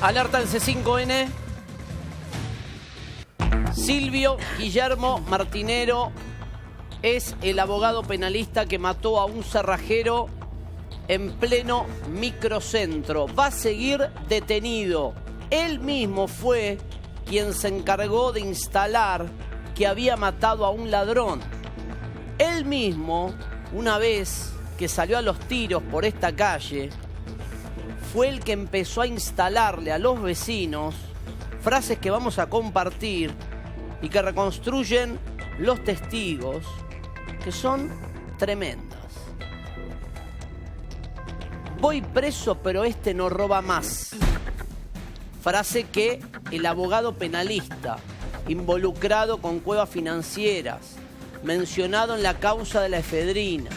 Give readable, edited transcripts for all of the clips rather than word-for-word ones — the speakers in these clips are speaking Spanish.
Alerta en C5N. Silvio Guillermo Martinero es el abogado penalista que mató a un cerrajero en pleno microcentro. Va a seguir detenido. Él mismo fue quien se encargó de instalar que había matado a un ladrón. Él mismo, una vez que salió a los tiros por esta calle, fue el que empezó a instalarle a los vecinos frases que vamos a compartir y que reconstruyen los testigos, que son tremendas. Voy preso, pero este no roba más. Frase que el abogado penalista, involucrado con cuevas financieras, mencionado en la causa de la efedrina,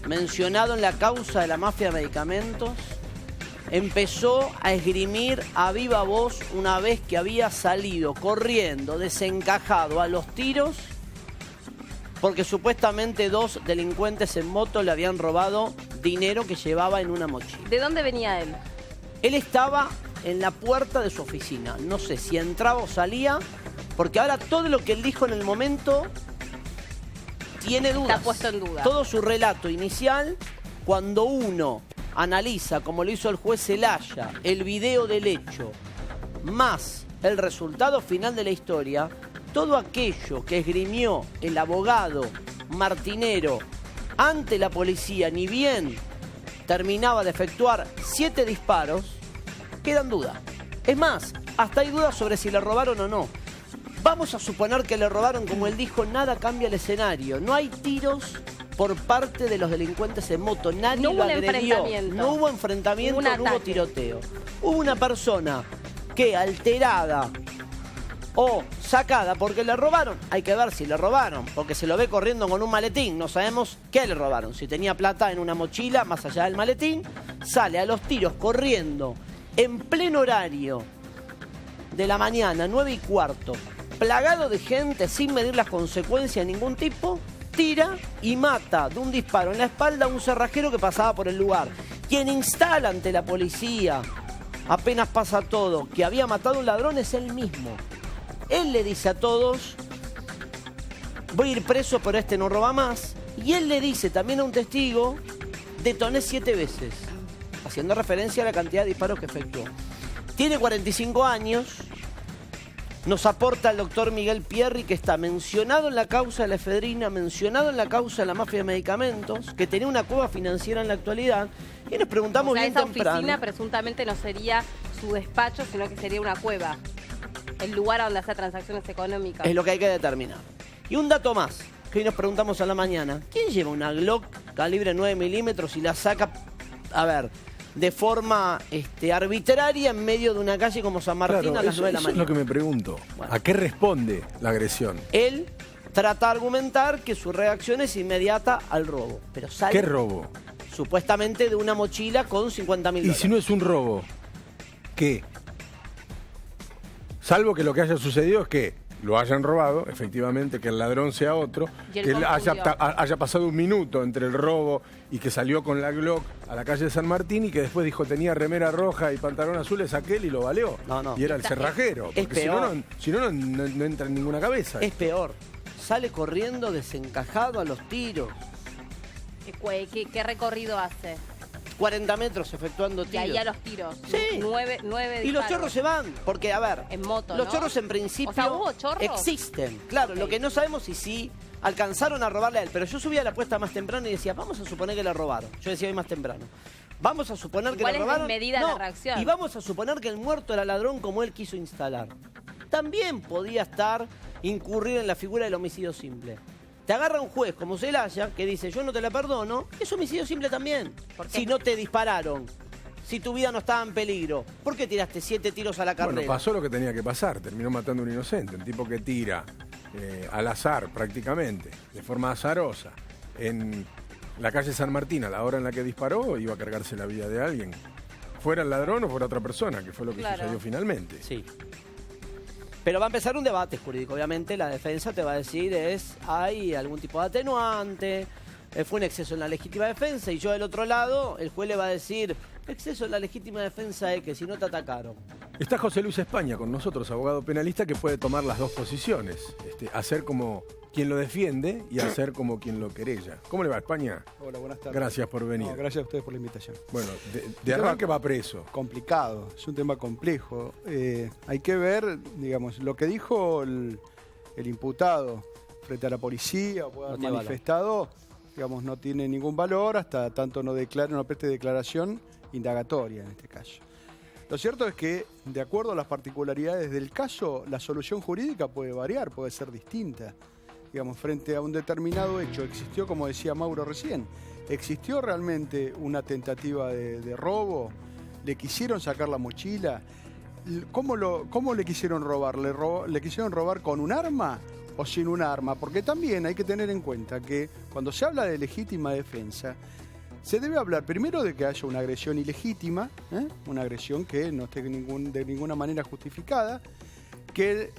mencionado en la causa de la mafia de medicamentos, empezó a esgrimir a viva voz una vez que había salido corriendo, desencajado a los tiros, porque supuestamente dos delincuentes en moto le habían robado dinero que llevaba en una mochila. ¿De dónde venía él? Él estaba en la puerta de su oficina. No sé si entraba o salía, porque ahora todo lo que él dijo en el momento tiene dudas. Está puesto en duda. Todo su relato inicial, cuando uno analiza, como lo hizo el juez Zelaya, el video del hecho, más el resultado final de la historia, todo aquello que esgrimió el abogado Martinero ante la policía, ni bien terminaba de efectuar 7 disparos, queda en duda. Es más, hasta hay dudas sobre si le robaron o no. Vamos a suponer que le robaron, como él dijo, nada cambia el escenario. No hay tiros por parte de los delincuentes en moto. Nadie lo agredió. No hubo enfrentamiento, no hubo tiroteo. Hubo una persona que, alterada o sacada porque le robaron, hay que ver si le robaron, porque se lo ve corriendo con un maletín. No sabemos qué le robaron. Si tenía plata en una mochila, más allá del maletín, sale a los tiros corriendo en pleno horario de la mañana, 9:15, plagado de gente, sin medir las consecuencias de ningún tipo, tira y mata de un disparo en la espalda a un cerrajero que pasaba por el lugar. Quien instala ante la policía, apenas pasa todo, que había matado a un ladrón es él mismo. Él le dice a todos, voy a ir preso, pero este no roba más. Y él le dice también a un testigo, detoné 7 veces, haciendo referencia a la cantidad de disparos que efectuó. Tiene 45 años. Nos aporta el doctor Miguel Pierri, que está mencionado en la causa de la efedrina, mencionado en la causa de la mafia de medicamentos, que tenía una cueva financiera en la actualidad. Y nos preguntamos bien temprano. Esa oficina presuntamente no sería su despacho, sino que sería una cueva. El lugar donde hacer transacciones económicas. Es lo que hay que determinar. Y un dato más, que hoy nos preguntamos a la mañana. ¿Quién lleva una Glock calibre 9 milímetros y la saca, a ver, de forma arbitraria en medio de una calle como San Martín a las 9 de la mañana? Eso es lo que me pregunto. Bueno, ¿a qué responde la agresión? Él trata de argumentar que su reacción es inmediata al robo. Pero sale, ¿qué robo? Supuestamente de una mochila con $50.000. ¿Y si no es un robo? ¿Qué? Salvo que lo que haya sucedido es que lo hayan robado, efectivamente, que el ladrón sea otro, que él haya pasado un minuto entre el robo y que salió con la Glock a la calle de San Martín y que después dijo tenía remera roja y pantalón azul, es aquel y lo baleó. No. Y era el cerrajero. Es peor. Si no, no entra en ninguna cabeza. Es peor. Sale corriendo desencajado a los tiros. ¿Qué recorrido hace? 40 metros efectuando tiros. Y ahí a los tiros. Sí. 9 disparos. Y los chorros se van, porque, a ver, en moto, los ¿no? chorros en principio, o sea, ¿hubo chorros? Existen. Claro, okay. Lo que no sabemos es si alcanzaron a robarle a él. Pero yo subía la apuesta más temprano y decía, vamos a suponer que le robaron. Yo decía hoy más temprano. Vamos a suponer que le robaron. ¿Cuál es medida la reacción? Y vamos a suponer que el muerto era ladrón como él quiso instalar. También podía incurrir en la figura del homicidio simple. Te agarra un juez como Zelaya que dice, yo no te la perdono, es homicidio simple también. Si no te dispararon, si tu vida no estaba en peligro, ¿por qué tiraste 7 tiros a la carrera? Bueno, pasó lo que tenía que pasar, terminó matando a un inocente, un tipo que tira al azar prácticamente, de forma azarosa, en la calle San Martín, a la hora en la que disparó, iba a cargarse la vida de alguien. Fuera el ladrón o fuera otra persona, que fue lo que sucedió finalmente. Sí. Pero va a empezar un debate jurídico. Obviamente la defensa te va a decir hay algún tipo de atenuante, fue un exceso en la legítima defensa, y yo del otro lado, el juez le va a decir, exceso en la legítima defensa es que si no te atacaron, Está José Luis España con nosotros, abogado penalista, que puede tomar las dos posiciones. Hacer como quien lo defiende y hacer como quien lo querella. ¿Cómo le va, España? Hola, buenas tardes. Gracias por venir. No, gracias a ustedes por la invitación. Bueno, de arranque va preso. Complicado, es un tema complejo. Hay que ver, digamos, lo que dijo el imputado frente a la policía o puede haber manifestado, digamos, no tiene ningún valor hasta tanto no preste declaración indagatoria en este caso. Lo cierto es que, de acuerdo a las particularidades del caso, la solución jurídica puede variar, puede ser distinta. Digamos, frente a un determinado hecho, existió, como decía Mauro recién, existió realmente una tentativa de robo, le quisieron sacar la mochila. ¿Cómo le quisieron robar? ¿Le quisieron robar con un arma o sin un arma? Porque también hay que tener en cuenta que cuando se habla de legítima defensa, se debe hablar primero de que haya una agresión ilegítima, una agresión que no esté de ninguna manera justificada, que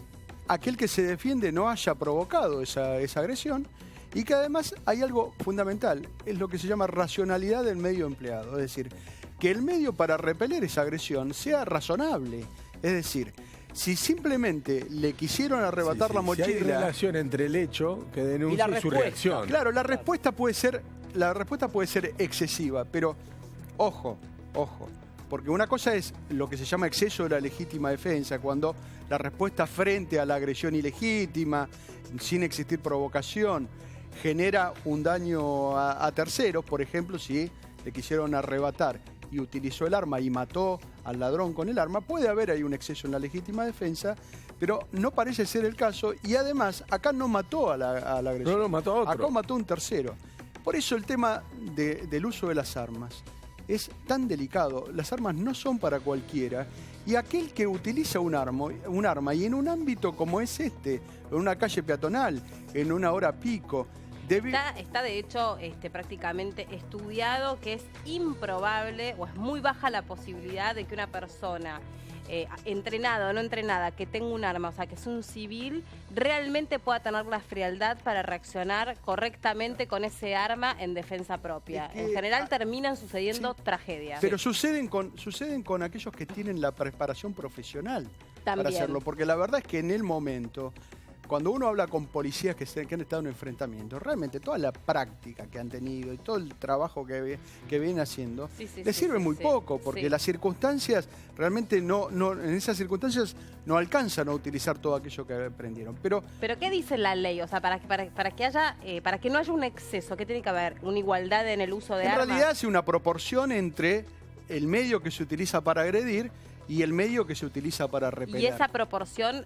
aquel que se defiende no haya provocado esa agresión y que además hay algo fundamental, es lo que se llama racionalidad del medio empleado, es decir, que el medio para repeler esa agresión sea razonable, es decir, si simplemente le quisieron arrebatar la mochila... Si hay relación entre el hecho que denuncia y su reacción. Claro, la respuesta puede ser excesiva, pero ojo, porque una cosa es lo que se llama exceso de la legítima defensa, cuando la respuesta frente a la agresión ilegítima, sin existir provocación, genera un daño a terceros, por ejemplo, si le quisieron arrebatar y utilizó el arma y mató al ladrón con el arma, puede haber ahí un exceso en la legítima defensa, pero no parece ser el caso, y además acá no mató al agresor. No, mató a otro. Acá mató a un tercero. Por eso el tema del uso de las armas es tan delicado. Las armas no son para cualquiera. Y aquel que utiliza un arma y en un ámbito como es en una calle peatonal, en una hora pico, Está de hecho prácticamente estudiado que es improbable o es muy baja la posibilidad de que una persona entrenada o no entrenada que tenga un arma, o sea que es un civil, realmente pueda tener la frialdad para reaccionar correctamente con ese arma en defensa propia. En general terminan sucediendo tragedias. Pero suceden con aquellos que tienen la preparación profesional para hacerlo, porque la verdad es que en el momento... Cuando uno habla con policías que han estado en enfrentamientos, realmente toda la práctica que han tenido y todo el trabajo que vienen haciendo, les sirve muy poco, porque las circunstancias, realmente en esas circunstancias no alcanzan a utilizar todo aquello que aprendieron. Pero ¿qué dice la ley? O sea, para que no haya un exceso, ¿qué tiene que haber? ¿Una igualdad en el uso de armas? En realidad hace una proporción entre el medio que se utiliza para agredir y el medio que se utiliza para repeler. Y esa proporción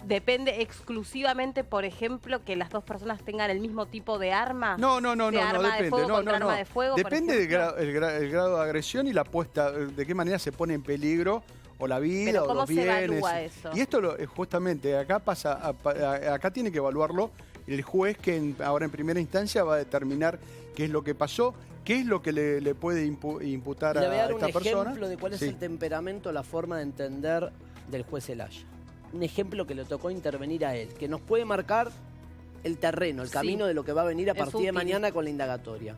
depende exclusivamente, por ejemplo, que las dos personas tengan el mismo tipo de arma. No, depende. Arma de fuego, depende del grado de agresión y la puesta, de qué manera se pone en peligro o la vida o los bienes. ¿Cómo se evalúa eso? Y esto justamente acá tiene que evaluarlo el juez que ahora en primera instancia va a determinar qué es lo que pasó, qué es lo que le puede imputar a esta persona. Le voy a dar un ejemplo de cuál es el temperamento, la forma de entender del juez Zelaya. Un ejemplo que le tocó intervenir a él, que nos puede marcar el terreno, el camino de lo que va a venir a partir de mañana con la indagatoria.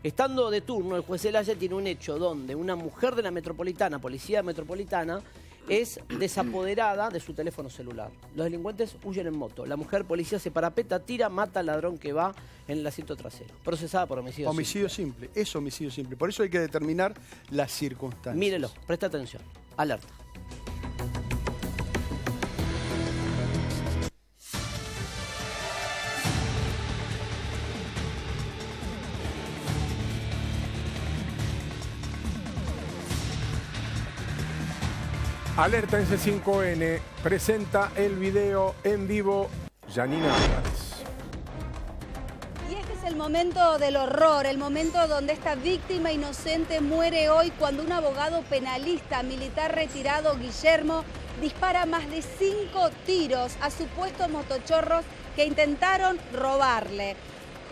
Estando de turno, el juez Zelaya tiene un hecho donde una mujer de la metropolitana, policía metropolitana, es desapoderada de su teléfono celular. Los delincuentes huyen en moto. La mujer policía se parapeta, tira, mata al ladrón que va en el asiento trasero. Procesada por homicidio simple. Homicidio simple, es homicidio simple. Por eso hay que determinar las circunstancias. Mírelo, presta atención. Alerta. Alerta en C5N, presenta el video en vivo Janina Álvarez. Y este es el momento del horror, el momento donde esta víctima inocente muere hoy cuando un abogado penalista militar retirado, Guillermo, dispara más de 5 tiros a supuestos motochorros que intentaron robarle.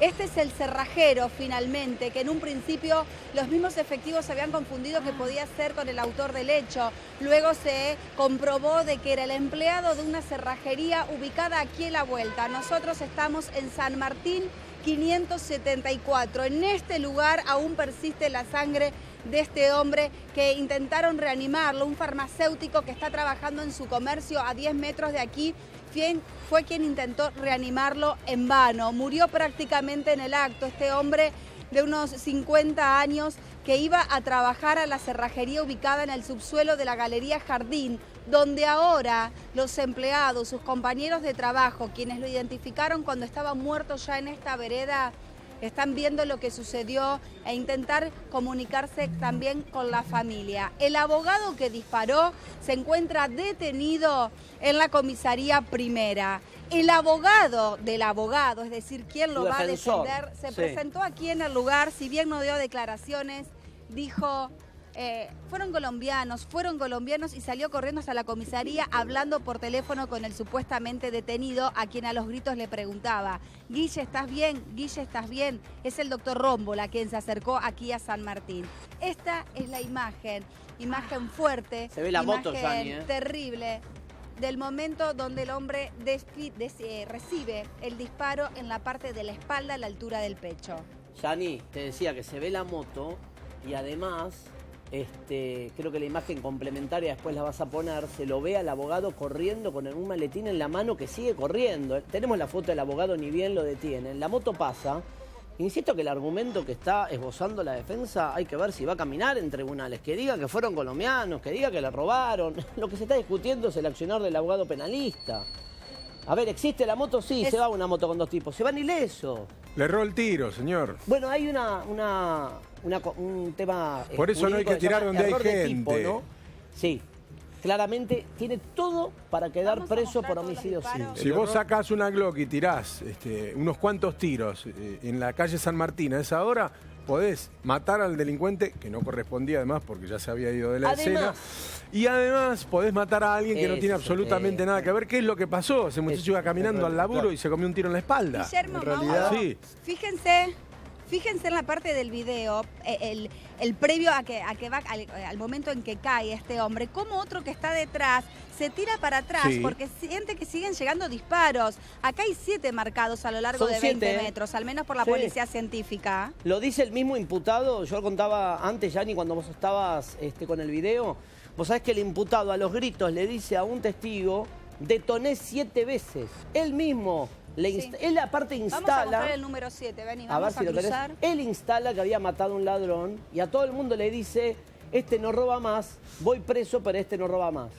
Este es el cerrajero, finalmente, que en un principio los mismos efectivos habían confundido que podía ser con el autor del hecho. Luego se comprobó de que era el empleado de una cerrajería ubicada aquí en la vuelta. Nosotros estamos en San Martín 574. En este lugar aún persiste la sangre de este hombre que intentaron reanimarlo. Un farmacéutico que está trabajando en su comercio a 10 metros de aquí fue quien intentó reanimarlo en vano. Murió prácticamente en el acto. Este hombre de unos 50 años que iba a trabajar a la cerrajería ubicada en el subsuelo de la Galería Jardín, donde ahora los empleados, sus compañeros de trabajo, quienes lo identificaron cuando estaba muerto ya en esta vereda, están viendo lo que sucedió e intentar comunicarse también con la familia. El abogado que disparó se encuentra detenido en la comisaría primera. El abogado del abogado, es decir, quien lo va a defender, se presentó aquí en el lugar, si bien no dio declaraciones, dijo... fueron colombianos y salió corriendo hasta la comisaría hablando por teléfono con el supuestamente detenido, a quien a los gritos le preguntaba: Guille, ¿estás bien? Guille, ¿estás bien? Es el doctor Rómbola quien se acercó aquí a San Martín. Esta es la imagen fuerte, se ve la moto, Yanni, terrible, del momento donde el hombre recibe el disparo en la parte de la espalda a la altura del pecho. Yanni, te decía que se ve la moto y además... creo que la imagen complementaria después la vas a poner, se lo ve al abogado corriendo con un maletín en la mano que sigue corriendo. Tenemos la foto del abogado, ni bien lo detienen. La moto pasa. Insisto que el argumento que está esbozando la defensa hay que ver si va a caminar en tribunales. Que diga que fueron colombianos, que diga que le robaron. Lo que se está discutiendo es el accionar del abogado penalista. A ver, ¿existe la moto? Sí, se va una moto con dos tipos. Se van ilesos. Le erró el tiro, señor. Bueno, hay un tema... Por eso no hay que tirar donde hay gente. Tipo, ¿no? Sí, claramente tiene todo para quedar preso por homicidio simple. Si vos sacás una Glock y tirás unos cuantos tiros en la calle San Martín a esa hora, podés matar al delincuente, que no correspondía además porque ya se había ido de la escena. Y además podés matar a alguien que no tiene absolutamente nada que ver. ¿Qué es lo que pasó? Ese muchacho iba caminando al laburo y se comió un tiro en la espalda. Guillermo, en realidad, sí. Fíjense en la parte del video, el previo a que va al momento en que cae este hombre, como otro que está detrás se tira para atrás porque siente que siguen llegando disparos. Acá hay 7 marcados a lo largo de 20 metros, al menos por la policía científica. Lo dice el mismo imputado. Yo lo contaba antes, Yanni, cuando vos estabas con el video. Vos sabés que el imputado a los gritos le dice a un testigo: detoné 7 veces. Él mismo, él aparte instala... Vamos a mostrar el número 7, vení, vamos a cruzar. Él instala que había matado a un ladrón y a todo el mundo le dice: este no roba más, voy preso, pero este no roba más.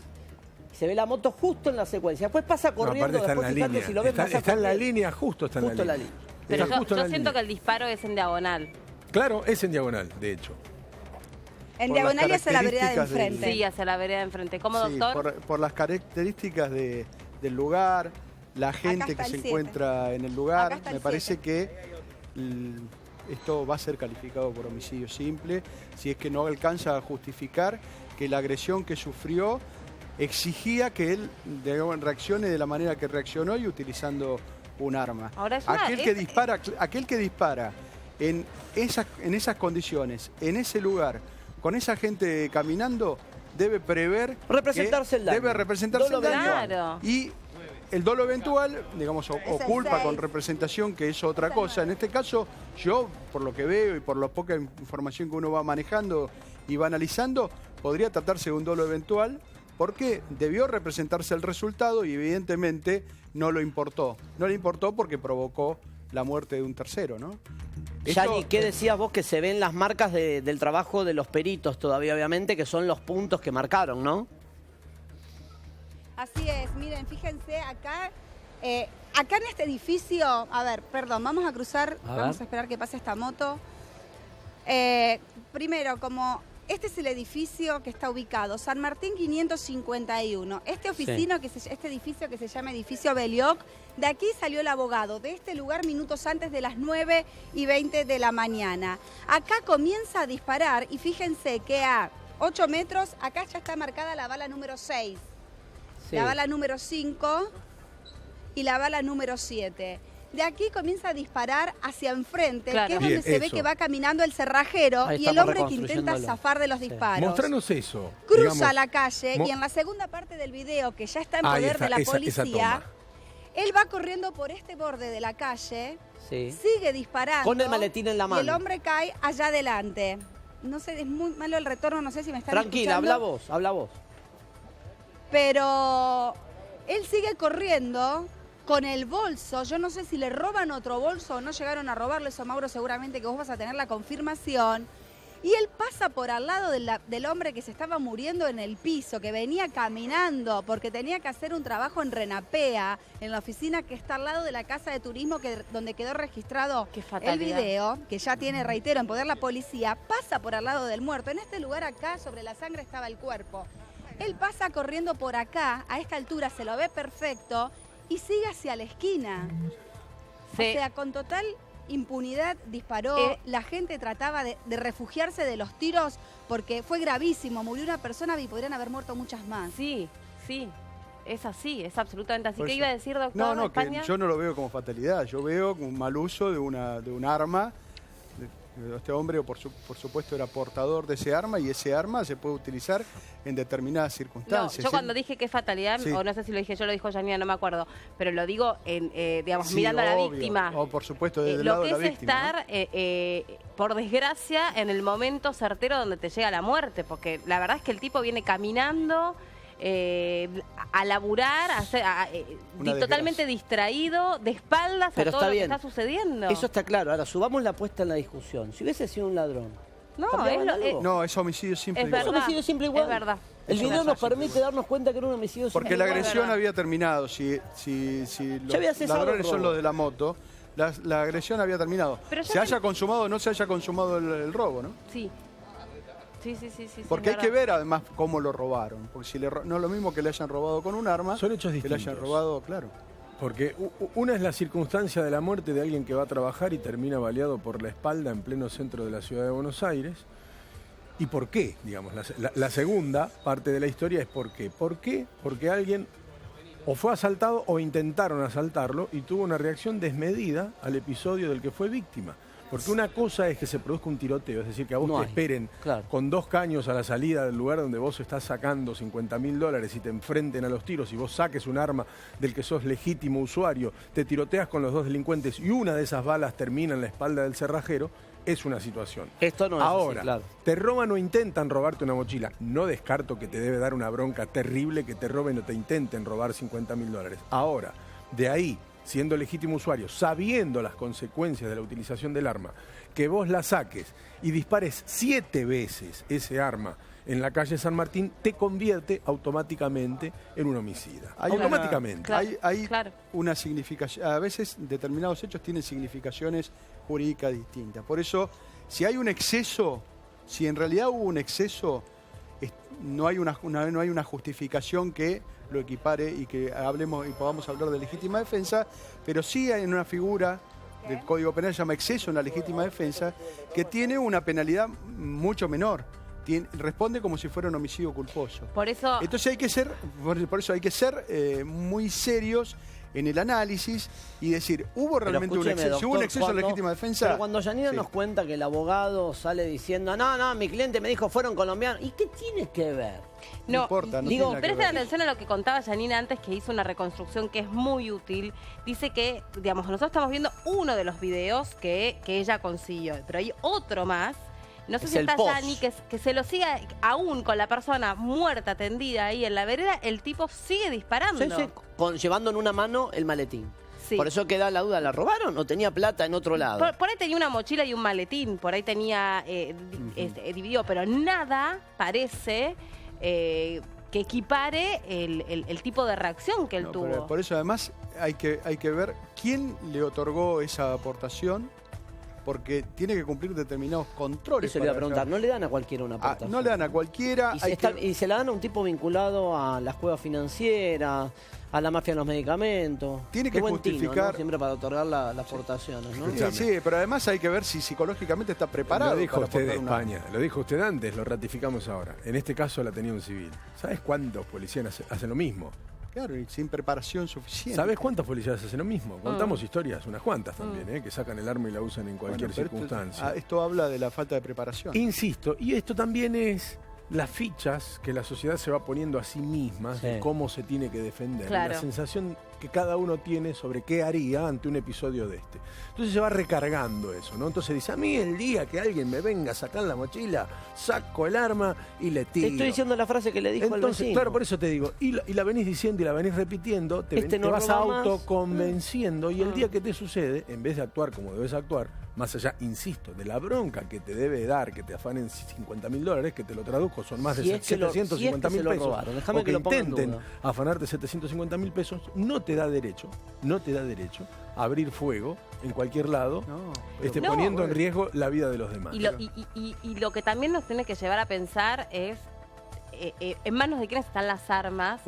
Se ve la moto justo en la secuencia. Después pasa corriendo, está en la línea. Si lo ves está en la línea, justo está en la línea. Pero yo siento que el disparo es en diagonal. Claro, es en diagonal, de hecho. En diagonal y hacia la vereda de enfrente. Sí, hacia la vereda de enfrente. ¿Cómo, doctor? Por las características del lugar, la gente que se encuentra en el lugar, me parece que esto va a ser calificado por homicidio simple, si es que no alcanza a justificar que la agresión que sufrió exigía que él reaccione de la manera que reaccionó y utilizando un arma. Ahora aquel que dispara en esas condiciones, en ese lugar, con esa gente caminando, debe prever... representarse el daño. Debe representarse el daño. Claro. Y el dolo eventual, digamos, o culpa con representación, que es otra cosa. En este caso, yo, por lo que veo y por la poca información que uno va manejando y va analizando, podría tratarse de un dolo eventual, porque debió representarse el resultado y evidentemente no lo importó. No le importó porque provocó la muerte de un tercero, ¿no? Yanni, ¿qué decías vos que se ven las marcas del trabajo de los peritos todavía, obviamente, que son los puntos que marcaron, ¿no? Así es, miren, fíjense acá, acá en este edificio, a ver, perdón, vamos a cruzar, vamos a esperar que pase esta moto. Primero, como este es el edificio que está ubicado, San Martín 551. Este edificio que se llama Edificio Belioc, de aquí salió el abogado, de este lugar minutos antes de las 9:20 de la mañana. Acá comienza a disparar y fíjense que a 8 metros, acá ya está marcada la bala número 6, la bala número 5 y la bala número 7. De aquí comienza a disparar hacia enfrente, que es donde se ve que va caminando el cerrajero y el hombre que intenta zafar de los disparos. Mostranos eso. Cruza la calle y en la segunda parte del video, que ya está en poder de la policía, Él va corriendo por este borde de la calle, Sí. sigue disparando. Con el maletín en la mano. Y el hombre cae allá adelante. No sé, es muy malo el retorno, no sé si me están Tranquila, escuchando. habla vos. Pero él sigue corriendo con el bolso. Yo no sé si le roban otro bolso o no llegaron a robarle eso, Mauro, seguramente que vos vas a tener la confirmación. Y él pasa por al lado del hombre que se estaba muriendo en el piso, que venía caminando porque tenía que hacer un trabajo en Renapea, en la oficina que está al lado de la casa de turismo donde quedó registrado Qué el fatalidad. video, que ya tiene, reitero, en poder la policía. Pasa por al lado del muerto. En este lugar acá, sobre la sangre, estaba el cuerpo. Él pasa corriendo por acá, a esta altura se lo ve perfecto y sigue hacia la esquina. Sí. O sea, con total impunidad disparó. La gente trataba de refugiarse de los tiros porque fue gravísimo. Murió una persona y podrían haber muerto muchas más. Sí, sí. Es así, es absolutamente así. Por ¿Qué eso. iba a decir, doctor? No, que España? yo no lo veo como fatalidad, yo veo un mal uso de un arma. Este hombre, por supuesto, era portador de ese arma y ese arma se puede utilizar en determinadas No, circunstancias. yo cuando dije que es fatalidad, Sí. o no sé si lo dije yo, lo dijo Janina, no me acuerdo, pero lo digo, digamos, Sí, mirando a la obvio. víctima. Por supuesto, desde el Lo lado que de la es víctima. ¿no? estar, por desgracia, en el momento certero donde te llega la muerte, porque la verdad es que el tipo viene caminando a laburar, Una totalmente distraído, de espaldas Pero a todo está lo bien. que está sucediendo. Eso está claro. Ahora, subamos la apuesta en la discusión. Si hubiese sido un ladrón, no, ¿cambiaban algo? No, es homicidio simple. es igual. Es verdad. homicidio simple igual. Es verdad. El Es video verdad. nos permite darnos cuenta que era un homicidio Porque simple la igual. agresión verdad. había terminado. Si Ya había los cesado el ladrones son robo. los de la moto, la agresión había terminado. Pero ya Se haya consumado o no se haya consumado el robo, ¿no? Sí. Sí, Porque es hay que verdad. ver además cómo lo robaron. Porque si no es lo mismo que le hayan robado con un arma, Son hechos que le hayan distintos. robado, claro. Porque una es la circunstancia de la muerte de alguien que va a trabajar y termina baleado por la espalda en pleno centro de la ciudad de Buenos Aires. ¿Y por qué? Digamos, la segunda parte de la historia es por qué. ¿Por qué? Porque alguien o fue asaltado o intentaron asaltarlo y tuvo una reacción desmedida al episodio del que fue víctima. Porque una cosa es que se produzca un tiroteo, es decir, que a vos No te hay, esperen claro. con 2 caños a la salida del lugar donde vos estás sacando $50.000 y te enfrenten a los tiros y vos saques un arma del que sos legítimo usuario, te tiroteas con los 2 delincuentes y una de esas balas termina en la espalda del cerrajero, es una situación. Esto no es Ahora, así, claro. te roban o intentan robarte una mochila. No descarto que te debe dar una bronca terrible que te roben o te intenten robar $50.000. Ahora, de ahí, siendo legítimo usuario, sabiendo las consecuencias de la utilización del arma, que vos la saques y dispares 7 veces ese arma en la calle San Martín, te convierte automáticamente en un homicida. Hay Automáticamente. Claro, hay claro. una significación. A veces determinados hechos tienen significaciones jurídicas distintas. Por eso, si hay un exceso, si en realidad hubo un exceso, no hay una justificación que lo equipare y que hablemos y podamos hablar de legítima defensa, pero sí hay una figura del Código Penal, se llama exceso en la legítima defensa, que tiene una penalidad mucho menor. Responde como si fuera un homicidio culposo. Por eso, Entonces por eso hay que ser muy serios en el análisis y decir, ¿hubo Pero realmente un escúcheme, exceso? Si hubo un doctor, exceso en cuando- legítima defensa. Pero cuando Janina Sí. nos cuenta que el abogado sale diciendo, no, mi cliente me dijo fueron colombianos. ¿Y qué tiene que ver? No importa, no digo, tiene nada que presten ver. atención a lo que contaba Janina antes, que hizo una reconstrucción que es muy útil. Dice que, digamos, nosotros estamos viendo uno de los videos que ella consiguió, pero hay otro más. No sé Es si el está post. Jani, que se lo siga aún con la persona muerta, tendida ahí en la vereda, el tipo sigue disparando. Sí, llevando en una mano el maletín. Sí. Por eso queda la duda, ¿la robaron o tenía plata en otro lado? Por ahí tenía una mochila y un maletín, por ahí tenía dividido, pero nada parece que equipare el tipo de reacción que él No, tuvo. pero por eso además hay que ver quién le otorgó esa aportación, porque tiene que cumplir determinados controles. Eso le iba a para preguntar, ¿no le dan a cualquiera una aportación? no le dan a cualquiera. Y se la dan a un tipo vinculado a las cuevas financieras, a la mafia de los medicamentos. Tiene Qué que buen tino, justificar- ¿no? Siempre para otorgar las aportaciones, ¿no? Sí, sí, pero además hay que ver si psicológicamente está preparado. Lo dijo para usted de aportar una- España, lo dijo usted antes, lo ratificamos ahora. En este caso la tenía un civil. ¿Sabes cuántos policías hacen lo mismo? Claro, y sin preparación suficiente. ¿Sabes cuántos policías hacen lo mismo? Contamos historias, unas cuantas también, que sacan el arma y la usan en Bueno, cualquier pero circunstancia. esto habla de la falta de preparación. Insisto, y esto también es las fichas que la sociedad se va poniendo a sí misma de Sí. cómo se tiene que defender. Claro. La sensación que cada uno tiene sobre qué haría ante un episodio de este. Entonces se va recargando eso, ¿no? Entonces dice, a mí el día que alguien me venga a sacar la mochila, saco el arma y le tiro. Te estoy diciendo la frase que le dijo al vecino. Claro, por eso te digo, y la venís diciendo y la venís repitiendo, te vas autoconvenciendo y el día que te sucede, en vez de actuar como debes actuar, más allá, insisto, de la bronca que te debe dar, que te afanen $50.000, que te lo traduzco, son más de 750.000 pesos, robaron. o que intenten afanarte 750.000 pesos, no te da derecho a abrir fuego en cualquier lado, poniendo en riesgo la vida de los demás. Y lo que también nos tiene que llevar a pensar es en manos de quiénes están las armas,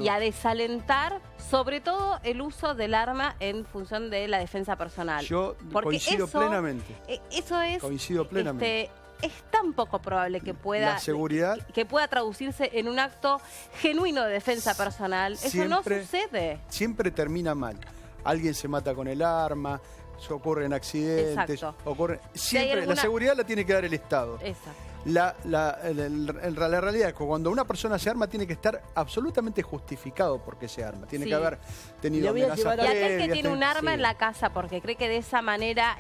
y a desalentar sobre todo el uso del arma en función de la defensa personal. Yo coincido plenamente. Eso es... Coincido plenamente. Es tan poco probable que pueda, la seguridad, que pueda traducirse en un acto genuino de defensa personal. Eso no sucede. Siempre termina mal. Alguien se mata con el arma, ocurren accidentes, siempre la seguridad la tiene que dar el Estado. Exacto. La realidad es que cuando una persona se arma tiene que estar absolutamente justificado por qué se arma. Tiene que haber tenido amenazas previas. Y aquel que tiene un arma en la casa porque cree que de esa manera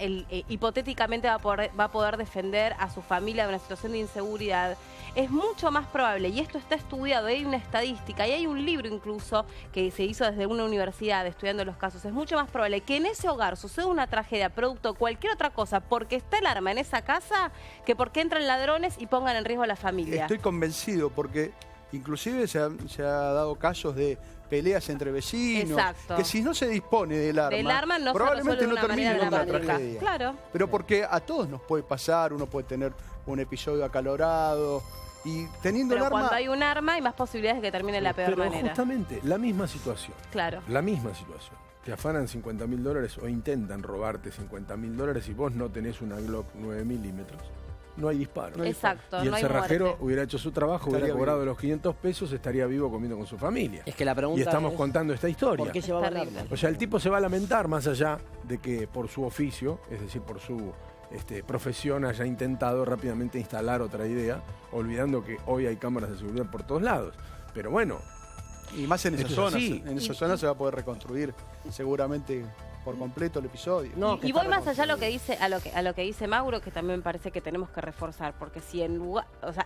hipotéticamente va a poder defender a su familia de una situación de inseguridad, es mucho más probable, y esto está estudiado, hay una estadística y hay un libro incluso que se hizo desde una universidad estudiando los casos, es mucho más probable que en ese hogar suceda una tragedia producto de cualquier otra cosa porque está el arma en esa casa que porque entran ladrones y pongan en riesgo a la familia. Estoy convencido porque inclusive se ha dado casos de peleas entre vecinos, que si no se dispone del arma no probablemente no termine en otra tragedia. Claro. Pero porque a todos nos puede pasar, uno puede tener un episodio acalorado y teniendo un arma... cuando hay un arma hay más posibilidades de que termine de la peor manera. Pero justamente la misma situación. Claro. La misma situación. Te afanan $50.000 o intentan robarte $50.000 y vos no tenés una Glock 9 milímetros. No hay disparo. Exacto. Y el cerrajero hubiera hecho su trabajo, hubiera cobrado los 500 pesos, estaría vivo comiendo con su familia. Es que la pregunta y estamos contando esta historia. ¿Por qué llevaba el arma? O sea, el tipo se va a lamentar más allá de que por su oficio, es decir, por su profesión, haya intentado rápidamente instalar otra idea, olvidando que hoy hay cámaras de seguridad por todos lados. Pero bueno. Y más en esas zonas. En esas zonas se va a poder reconstruir seguramente por completo el episodio. Y voy más allá a lo que dice Mauro, que también me parece que tenemos que reforzar, porque si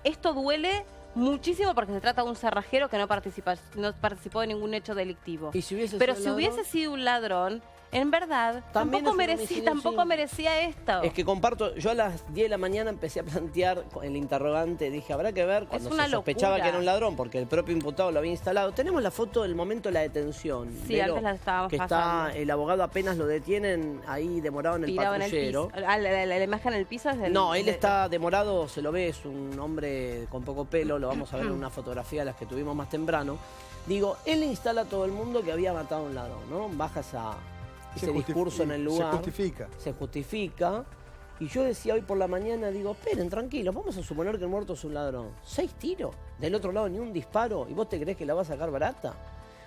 esto duele muchísimo porque se trata de un cerrajero que no participó de ningún hecho delictivo. Pero si hubiese sido un ladrón, en verdad, tampoco merecía esto. Es que comparto, yo a las 10 de la mañana empecé a plantear el interrogante, dije, habrá que ver cuando se sospechaba que era un ladrón, porque el propio imputado lo había instalado. Tenemos la foto del momento de la detención. Sí, antes la estábamos pasando. Está el abogado apenas lo detienen ahí demorado en el patrullero. La imagen en el piso es del... No, él está demorado, se lo ve, es un hombre con poco pelo, lo vamos a ver en una fotografía de las que tuvimos más temprano. Digo, él instala a todo el mundo que había matado a un ladrón, ¿no? Baja ese discurso en el lugar. Se justifica. Y yo decía hoy por la mañana, digo, esperen, tranquilos, vamos a suponer que el muerto es un ladrón. 6 tiros, del otro lado ni un disparo, ¿y vos te creés que la va a sacar barata?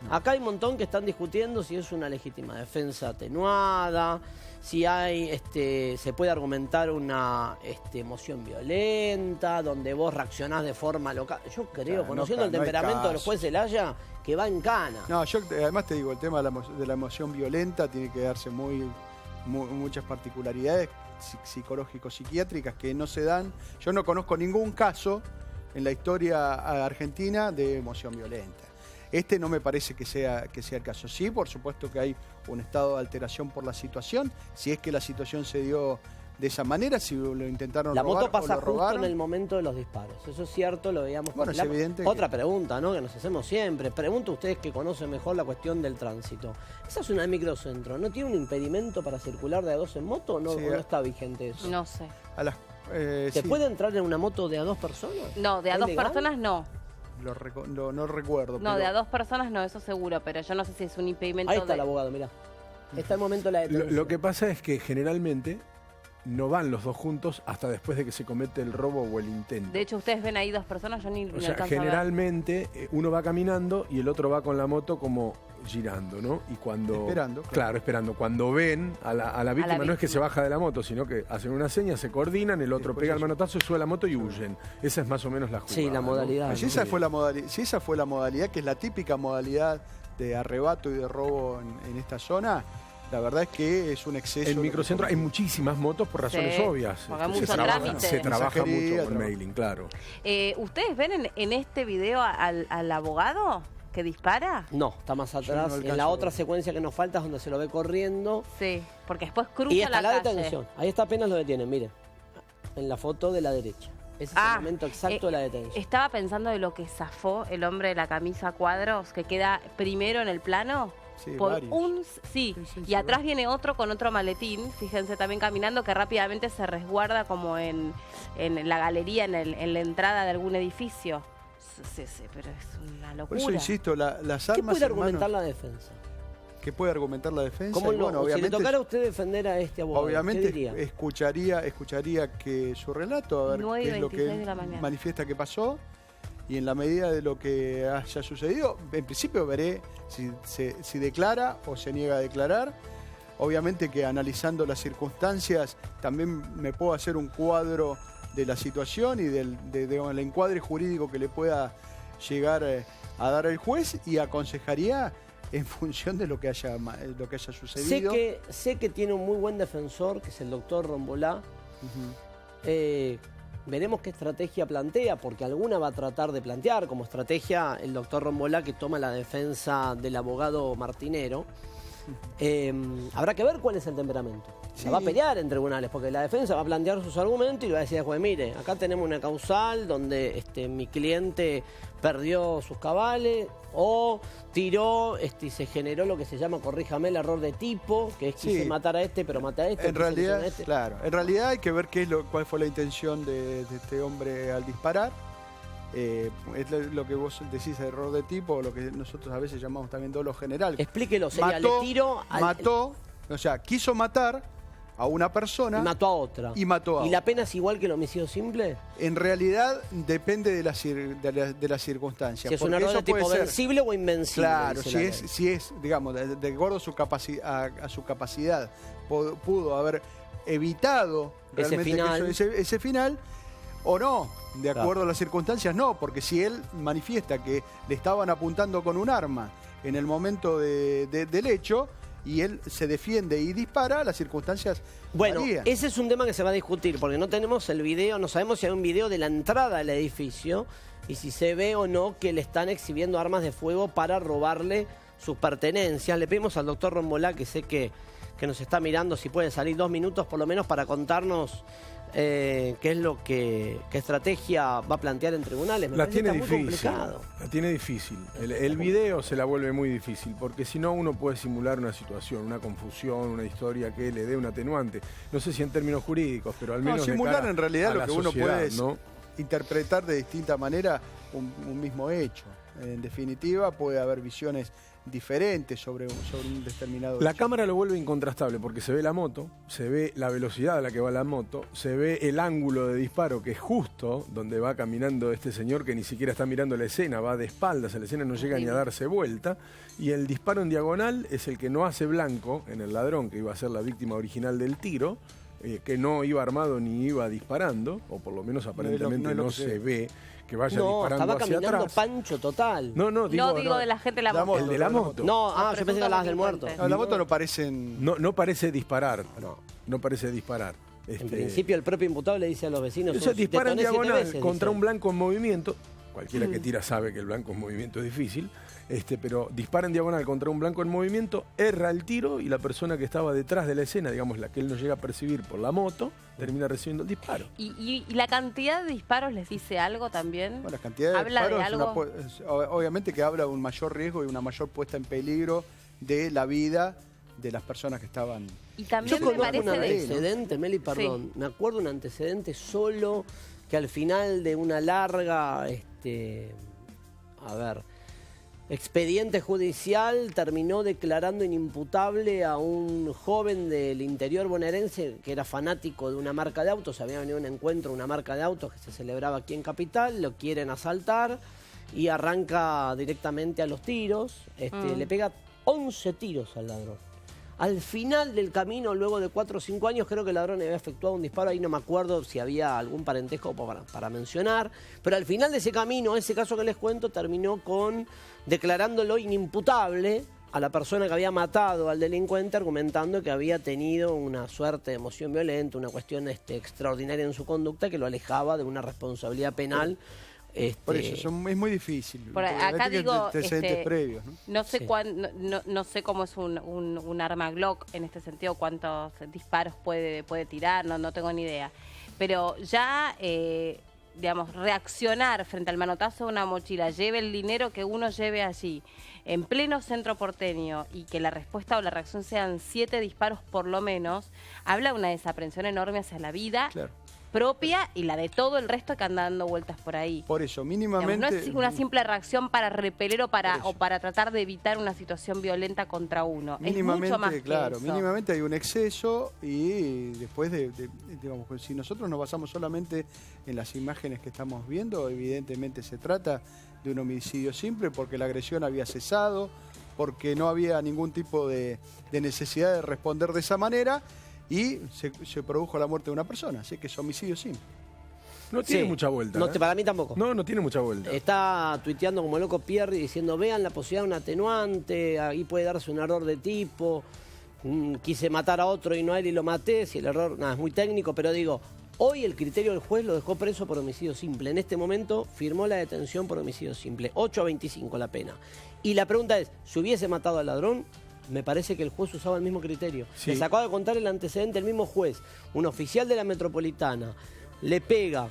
No. Acá hay un montón que están discutiendo si es una legítima defensa atenuada, si hay, se puede argumentar una moción violenta, donde vos reaccionás de forma local. Yo creo, conociendo el temperamento del juez Zelaya, que va en cana. No, yo además te digo, el tema de la emoción violenta tiene que darse muchas particularidades psicológicos, psiquiátricas que no se dan. Yo no conozco ningún caso en la historia argentina de emoción violenta. No me parece que sea el caso. Sí, por supuesto que hay un estado de alteración por la situación. Si es que la situación se dio de esa manera, si lo intentaron robar o lo robaron. La moto pasa justo en el momento de los disparos. Eso es cierto, lo veíamos. Bueno, es evidente. Otra pregunta, ¿no? Que nos hacemos siempre. Pregunto a ustedes que conocen mejor la cuestión del tránsito. Esa zona de microcentro, ¿no tiene un impedimento para circular de a dos en moto o no está vigente eso? No sé. ¿Se puede entrar en una moto de a dos personas? No, de a dos personas no. No recuerdo. No, de a dos personas no, eso seguro, pero yo no sé si es un impedimento. Ahí está el abogado, mirá. Está el momento de la detención. Lo que pasa es que generalmente no van los dos juntos hasta después de que se comete el robo o el intento. De hecho, ustedes ven ahí dos personas, yo ni alcanzo generalmente a ver. Uno va caminando y el otro va con la moto como girando, ¿no? Y cuando... Esperando. Claro, esperando. Cuando ven a la víctima, no es que se baja de la moto, sino que hacen una seña, se coordinan, el otro pega el manotazo, sube a la moto y huyen. Esa es más o menos la jugada. Sí, la modalidad. ¿no? Si esa fue la modalidad, que es la típica modalidad de arrebato y de robo en esta zona, la verdad es que es un exceso. En Microcentro hay muchísimas motos por razones obvias. Se trabaja mucho con mailing, claro. ¿Ustedes ven en este video al abogado que dispara? No, está más atrás. No en la otra secuencia que nos falta es donde se lo ve corriendo. Sí, porque después cruza y está la detención. Ahí está, apenas lo detienen, mire. En la foto de la derecha. Ese es el momento exacto de la detención. Estaba pensando de lo que zafó el hombre de la camisa a cuadros, que queda primero en el plano. Sí, por sí, y atrás viene otro con otro maletín, fíjense, también caminando, que rápidamente se resguarda como en la galería, en la entrada de algún edificio. Sí, pero es una locura. Por eso insisto, las armas... ¿Qué puede argumentar la defensa? ¿Qué puede argumentar la defensa? ¿Cómo bueno, si le tocara a usted defender a este abogado, obviamente ¿qué diría? escucharía que su relato, a ver qué es lo que manifiesta que pasó, y en la medida de lo que haya sucedido, en principio veré si declara o se niega a declarar. Obviamente que analizando las circunstancias también me puedo hacer un cuadro de la situación y del encuadre jurídico que le pueda llegar a dar el juez, y aconsejaría en función de lo que haya sucedido. Sé que tiene un muy buen defensor, que es el doctor Rombolá. Veremos qué estrategia plantea, porque alguna va a tratar de plantear como estrategia el doctor Rombolá, que toma la defensa del abogado Martinero. Habrá que ver cuál es el temperamento. La va a pelear en tribunales, porque la defensa va a plantear sus argumentos y va a decir al juez, mire, acá tenemos una causal donde mi cliente perdió sus cabales o tiró y se generó lo que se llama, corríjame, el error de tipo, que es quise matar a este, pero maté a este. En realidad, claro, en realidad hay que ver cuál fue la intención de este hombre al disparar. Es lo que vos decís, error de tipo, lo que nosotros a veces llamamos también dolo general. Explíquelo, sería, le tiro mató, o sea, quiso matar a una persona. Y mató a otra. Y mató a otra. ¿Y la pena es igual que el homicidio simple? En realidad depende de las circunstancias. Si es un error de tipo vencible o invencible. Claro, si es, digamos, de acuerdo a su capacidad, pudo haber evitado ese final, o no, de acuerdo a las circunstancias, no, porque si él manifiesta que le estaban apuntando con un arma en el momento del hecho, y él se defiende y dispara, las circunstancias varían. Ese es un tema que se va a discutir, porque no tenemos el video, no sabemos si hay un video de la entrada al edificio y si se ve o no que le están exhibiendo armas de fuego para robarle sus pertenencias. Le pedimos al doctor Rombolá, que sé que nos está mirando, si puede salir 2 minutos por lo menos para contarnos qué estrategia va a plantear en tribunales. La tiene difícil. El video se la vuelve muy difícil, porque si no uno puede simular una situación, una confusión, una historia que le dé un atenuante. No sé si en términos jurídicos, pero al menos simular en realidad lo que uno puede es interpretar de distinta manera un mismo hecho. En definitiva, puede haber visiones diferentes sobre un determinado La hecho. cámara lo vuelve incontrastable, porque se ve la moto, se ve la velocidad a la que va la moto, se ve el ángulo de disparo, que es justo donde va caminando este señor, que ni siquiera está mirando la escena, va de espaldas a la escena, no llega ni a darse vuelta, y el disparo en diagonal es el que no hace blanco en el ladrón, que iba a ser la víctima original del tiro, que no iba armado ni iba disparando, o por lo menos aparentemente no se ve que vaya disparando hacia atrás. Pancho total. No, digo de la gente de la moto. El de la moto. No, yo pensé que hablabas del muerto. La moto no parecen... No parece disparar. No parece disparar. En principio el propio imputado le dice a los vecinos... Entonces dispara en diagonal contra un blanco en movimiento. Cualquiera que tira sabe que el blanco en movimiento es difícil. Pero dispara en diagonal contra un blanco en movimiento, erra el tiro y la persona que estaba detrás de la escena, digamos la que él no llega a percibir por la moto, termina recibiendo el disparo. ¿Y la cantidad de disparos les dice algo también? Bueno, la cantidad de ¿Habla disparos de algo? Obviamente que habla de un mayor riesgo y una mayor puesta en peligro de la vida de las personas que estaban... Y también yo conozco un antecedente, Meli, perdón, me acuerdo un antecedente solo que al final de una larga, expediente judicial terminó declarando inimputable a un joven del interior bonaerense que era fanático de una marca de autos. Había venido a un encuentro, una marca de autos que se celebraba aquí en Capital, lo quieren asaltar y arranca directamente a los tiros. Le pega 11 tiros al ladrón. Al final del camino, luego de 4 o 5 años, creo que el ladrón había efectuado un disparo. Ahí no me acuerdo si había algún parentesco para mencionar. Pero al final de ese camino, ese caso que les cuento, terminó con declarándolo inimputable a la persona que había matado al delincuente, argumentando que había tenido una suerte de emoción violenta, una cuestión extraordinaria en su conducta que lo alejaba de una responsabilidad penal. Por eso es muy difícil. Acá digo, antecedentes previos, ¿no? No sé Sí. no sé cómo es un arma Glock en este sentido, cuántos disparos puede tirar, no tengo ni idea. Pero ya, digamos, reaccionar frente al manotazo de una mochila, lleve el dinero que uno lleve allí, en pleno centro porteño, y que la respuesta o la reacción sean 7 disparos por lo menos, habla de una desaprensión enorme hacia la vida. Claro. Propia y la de todo el resto que anda dando vueltas por ahí. Por eso, Digamos, mínimamente... no es una simple reacción para repeler o para tratar de evitar una situación violenta contra uno. Mínimamente, es mucho más que claro, eso. mínimamente hay un exceso y después digamos, si nosotros nos basamos solamente en las imágenes que estamos viendo, evidentemente se trata de un homicidio simple porque la agresión había cesado, porque no había ningún tipo de necesidad de responder de esa manera y se produjo la muerte de una persona, así que es homicidio simple. No tiene Sí. mucha vuelta. No, ¿eh? para mí tampoco. No tiene mucha vuelta. Está tuiteando como loco Pierre diciendo, vean la posibilidad de un atenuante, ahí puede darse un error de tipo, quise matar a otro y no a él y lo maté, si el error, nada, es muy técnico, pero digo, hoy el criterio del juez lo dejó preso por homicidio simple. En este momento firmó la detención por homicidio simple, 8 a 25 la pena. Y la pregunta es, si hubiese matado al ladrón, me parece que el juez usaba el mismo criterio. Sí. Les acabo de contar el antecedente, el mismo juez, un oficial de la Metropolitana, le pega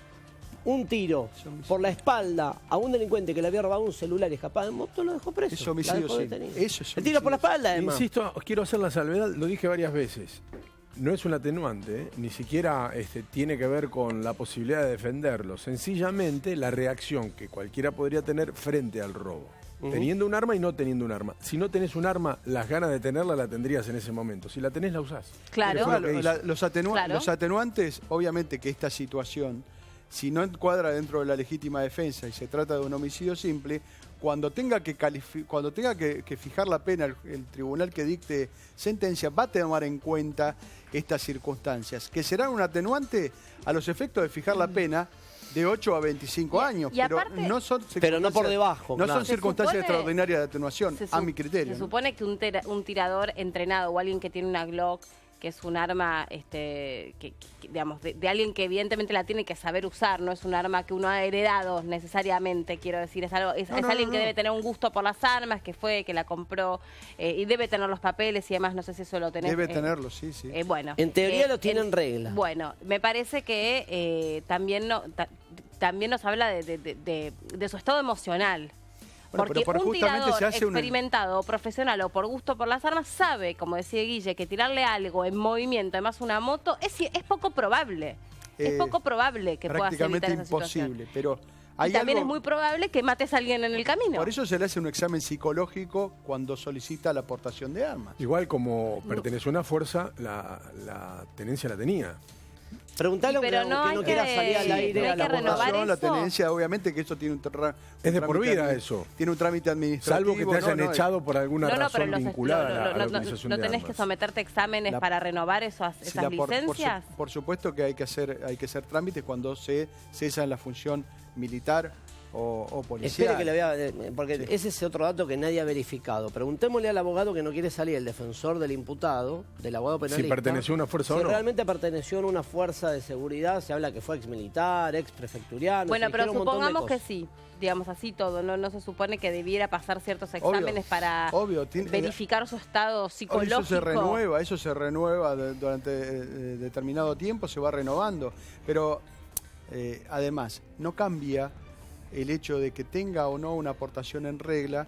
un tiro por la espalda a un delincuente que le había robado un celular y escapaba en moto, lo dejó preso. Es homicidio La dejó simple. detenida. Eso es El tiro por la espalda, además. Insisto, quiero hacer la salvedad, lo dije varias veces. No es un atenuante, ni siquiera tiene que ver con la posibilidad de defenderlo. Sencillamente la reacción que cualquiera podría tener frente al robo. Teniendo un arma y no teniendo un arma. Si no tenés un arma, las ganas de tenerla la tendrías en ese momento. Si la tenés, la usás. Claro. Que fue lo que hizo. Los atenuantes, obviamente que esta situación, si no encuadra dentro de la legítima defensa y se trata de un homicidio simple, cuando tenga que fijar la pena el tribunal que dicte sentencia, va a tomar en cuenta estas circunstancias, que serán un atenuante a los efectos de fijar la pena de 8 a 25 años, y pero aparte- no son Pero no por debajo, no claro. son circunstancias Se supone- extraordinarias de atenuación, a mi criterio. Se ¿no? supone que un tirador entrenado o alguien que tiene una Glock, que es un arma, digamos, de alguien que evidentemente la tiene que saber usar, no es un arma que uno ha heredado necesariamente, quiero decir, es alguien que debe tener un gusto por las armas, que la compró y debe tener los papeles y demás, no sé si eso lo tenés. Debe tenerlo, sí. Bueno, En teoría lo tiene en regla. Bueno, me parece que también nos habla de su estado emocional. Bueno, Porque pero un justamente tirador se hace experimentado o profesional o por gusto por las armas sabe, como decía Guille, que tirarle algo en movimiento, además una moto, es poco probable. Es poco probable que puedas evitar prácticamente esa situación. imposible, pero Y hay también algo, es muy probable que mates a alguien en el camino. por eso se le hace un examen psicológico cuando solicita la aportación de armas. Igual como perteneció a una fuerza, la tenencia la tenía. Preguntale Pero aunque no hay no quiera que- salir al aire no hay a la que renovar votación. La eso. tenencia, obviamente que eso tiene un Es de por trámite vida admi- eso. Tiene un trámite administrativo. Salvo que te hayan echado por alguna pero razón los- vinculada a la no utilización no de tenés que armas. someterte a exámenes La- para renovar esas licencias. Por supuesto que hay que hacer trámites cuando se cesa en la función militar o policial. Espere que le vea, porque ese es otro dato que nadie ha verificado. Preguntémosle al abogado que no quiere salir, el defensor del imputado, del abogado penalista. Si perteneció a una fuerza si o no. realmente perteneció a una fuerza de seguridad, se habla que fue ex militar, ex prefecturiano. Bueno, se pero dijeron un montón de supongamos que cosas. sí, digamos así todo, no se supone que debiera pasar ciertos exámenes para obvio, verificar su estado psicológico. Eso se renueva durante determinado tiempo, se va renovando. Pero además, no cambia el hecho de que tenga o no una aportación en regla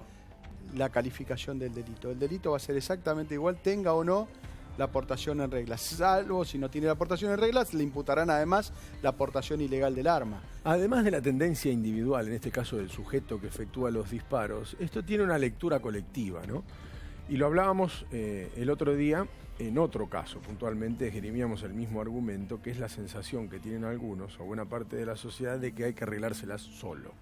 la calificación del delito. El delito va a ser exactamente igual, tenga o no la aportación en regla. Salvo si no tiene la aportación en regla, le imputarán además la aportación ilegal del arma. Además de la tendencia individual, en este caso del sujeto que efectúa los disparos, esto tiene una lectura colectiva, ¿no? Y lo hablábamos el otro día, en otro caso, puntualmente esgrimíamos el mismo argumento, que es la sensación que tienen algunos, o buena parte de la sociedad, de que hay que arreglárselas solo.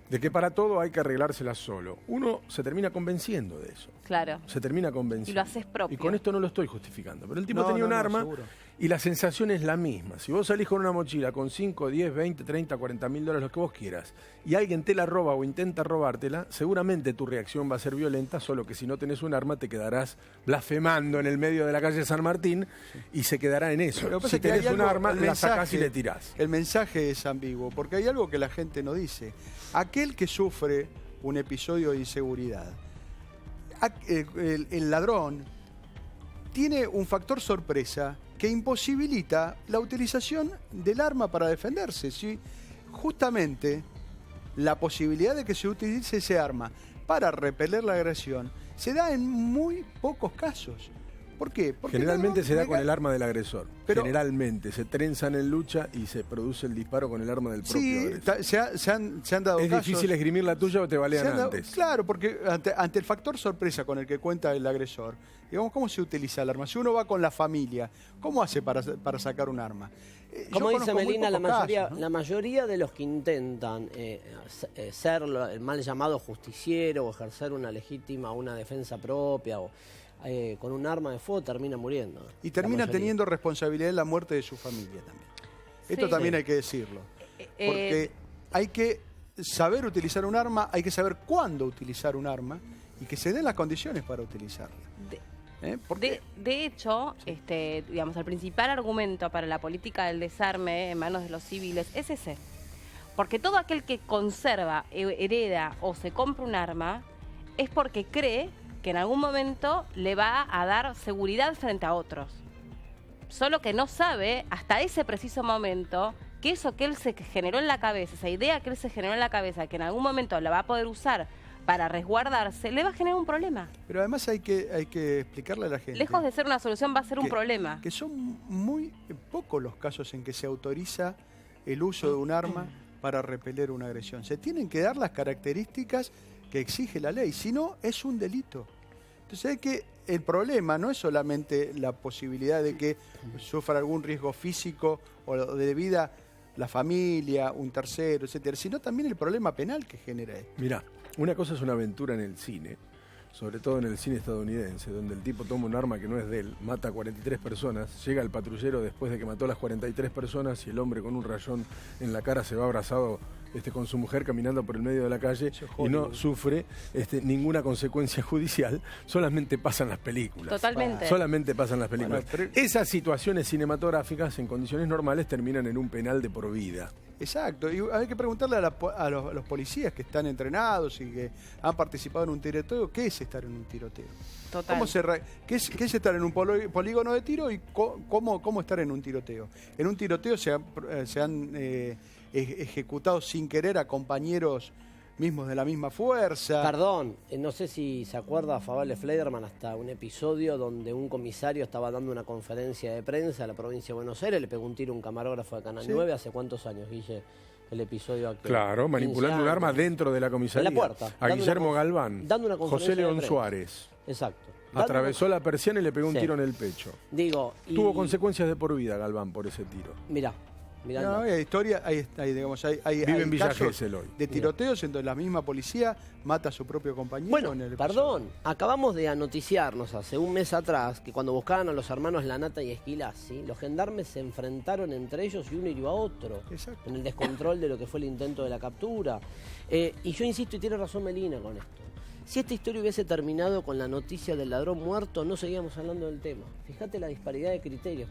de que para todo hay que arreglárselas solo. Uno se termina convenciendo de eso. Claro. Se termina convenciendo. Y lo haces propio. Y con esto no lo estoy justificando. Pero el tipo tenía un arma seguro. y la sensación es la misma. Si vos salís con una mochila con 5, 10, 20, 30, 40 mil dólares, lo que vos quieras, y alguien te la roba o intenta robártela, seguramente tu reacción va a ser violenta, solo que si no tenés un arma te quedarás blasfemando en el medio de la calle San Martín y se quedará en eso. Lo que pasa Si es que tenés hay un algo, arma, el la sacás y mensaje- le tirás. El mensaje es ambiguo, porque hay algo que la gente no dice. Aquel que sufre un episodio de inseguridad, el ladrón tiene un factor sorpresa que imposibilita la utilización del arma para defenderse. Si justamente la posibilidad de que se utilice ese arma para repeler la agresión se da en muy pocos casos. ¿Por qué? Porque Generalmente se da con el arma. arma del agresor. Pero- Generalmente se trenzan en lucha y se produce el disparo con el arma del propio Sí, agresor. se han dado Es casos. difícil esgrimir la tuya o te Se balean han dado- antes. Claro, porque ante el factor sorpresa con el que cuenta el agresor, digamos, ¿cómo se utiliza el arma? Si uno va con la familia, ¿cómo hace para sacar un arma? Como Yo dice conozco muy Melina, la pocos mayoría, casos, ¿no? la mayoría de los que intentan ser el mal llamado justiciero o ejercer una legítima, una defensa propia o con un arma de fuego termina muriendo. Y La termina mayoría. teniendo responsabilidad en la muerte de su familia también. Esto Sí. también hay que decirlo. Porque hay que saber utilizar un arma, hay que saber cuándo utilizar un arma y que se den las condiciones para utilizarla. Porque De hecho, digamos, el principal argumento para la política del desarme en manos de los civiles es ese. Porque todo aquel que conserva, hereda o se compra un arma es porque cree que en algún momento le va a dar seguridad frente a otros. Solo que no sabe hasta ese preciso momento que eso que él se generó en la cabeza, esa idea que él se generó en la cabeza, que en algún momento la va a poder usar para resguardarse, le va a generar un problema. pero además hay que explicarle a la gente. Lejos de ser una solución, va a ser un que- problema. Que son muy pocos los casos en que se autoriza el uso de un arma para repeler una agresión. Se tienen que dar las características que exige la ley, si no es un delito. Entonces hay que, el problema no es solamente la posibilidad de que sufra algún riesgo físico o de vida la familia, un tercero, etcétera, sino también el problema penal que genera esto. Mirá, una cosa es una aventura en el cine, sobre todo en el cine estadounidense, donde el tipo toma un arma que no es de él, mata a 43 personas, llega el patrullero después de que mató a las 43 personas y el hombre con un rayón en la cara se va abrazado con su mujer caminando por el medio de la calle Eso es y no Hollywood. sufre ninguna consecuencia judicial, solamente pasan las películas. Totalmente. Solamente pasan las películas. Bueno, Esas situaciones cinematográficas en condiciones normales terminan en un penal de por vida. Exacto, y hay que preguntarle a los policías que están entrenados y que han participado en un tiroteo, ¿qué es estar en un tiroteo? Total. ¿Qué es estar en un polígono de tiro y cómo estar en un tiroteo? En un tiroteo se han ejecutado sin querer a compañeros mismos de la misma fuerza. Perdón, no sé si se acuerda Favale Flederman hasta un episodio donde un comisario estaba dando una conferencia de prensa a la provincia de Buenos Aires, le pegó un tiro a un camarógrafo de Canal Sí. 9, ¿hace cuántos años, Guille? El episodio aquel. Claro, manipulando 15 un arma años. dentro de la comisaría. En la puerta, A dando Guillermo una Galván, dando una conferencia José de León prensa. Suárez. Exacto. Atravesó la persiana y le pegó un Sí. tiro en el pecho. Digo, y... Tuvo consecuencias de por vida Galván por ese tiro. Mirá. No, hay historia, Vive en Villa casos Gesell hoy. de tiroteos en donde la misma policía mata a su propio compañero. Bueno, en el perdón, acabamos de anoticiarnos hace un mes atrás que cuando buscaban a los hermanos Lanata y Esquilazi, los gendarmes se enfrentaron entre ellos y uno hirió a otro. Exacto. En el descontrol de lo que fue el intento de la captura. Y yo insisto, y tiene razón Melina con esto. Si esta historia hubiese terminado con la noticia del ladrón muerto, no seguíamos hablando del tema. Fíjate la disparidad de criterios